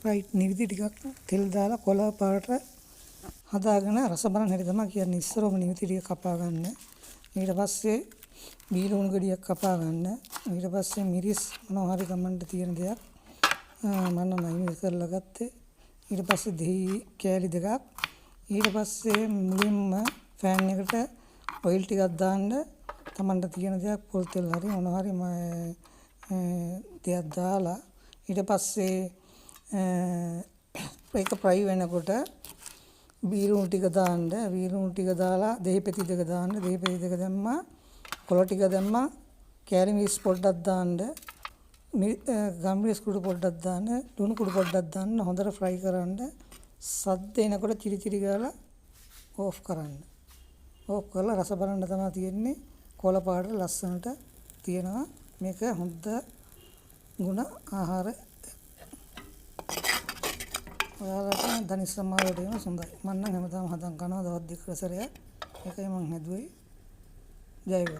Right නිවිදි ටිකක් තෙල් දාලා කොළ පාට හදාගෙන රස බලන්න හැටි තමයි කියන්නේ. ඉස්සරම නිවිදි ටික කපා ගන්න. ඊට පස්සේ බීලුණු ගෙඩියක් කපා ගන්න. ඊට පස්සේ මිරිස් මොනවා හරි ගමන්ට තියෙන දෙයක් මම නයින් කරලා ගත්තේ. ඊට පස්සේ දෙහි කෑලි දෙකක්. ඊට පස්සේ මුලින්ම ෆෑන් එකට ඔයිල් ටිකක් දාන්න. තමන්ට තියෙන දෙයක් පොල් තෙල් හරි මොනවා හරි දෙයක් දාලා ඊට පස්සේ ඒක ෆ්‍රයි වෙනකොට බීලුණු ටික දාන්න. බීලුණු ටික දාලා දෙහි පෙති දෙක දාන්න. දෙහි පෙති දෙක දැම්මා. කොළ ටික දැම්මා. කෑලි මිරිස් පොඩ්ඩක් දාන්න. ගම්මිරිස් කුඩු පොඩ්ඩක් දාන්න. ලුණු කුඩු පොඩ්ඩක් දාන්න. හොඳට ෆ්‍රයි කරන්න. සද්ද එනකොට චිරි චිරි ගාලා ඕෆ් කරන්න. ඕෆ් කරලා රස බලන්න තමයි තියෙන්නේ. කොළ පාට ලස්සනට තියෙනවා. මේක හොඳ ගුණ ආහාර. ඔයාලට ධනිස් සමාවලට එන සුන්දරයි. මම නම් හැමදාම හදන් කනවා දවස් දෙක සැරයක්. ඒකයි මම හැදුවේ. ජය වේවා.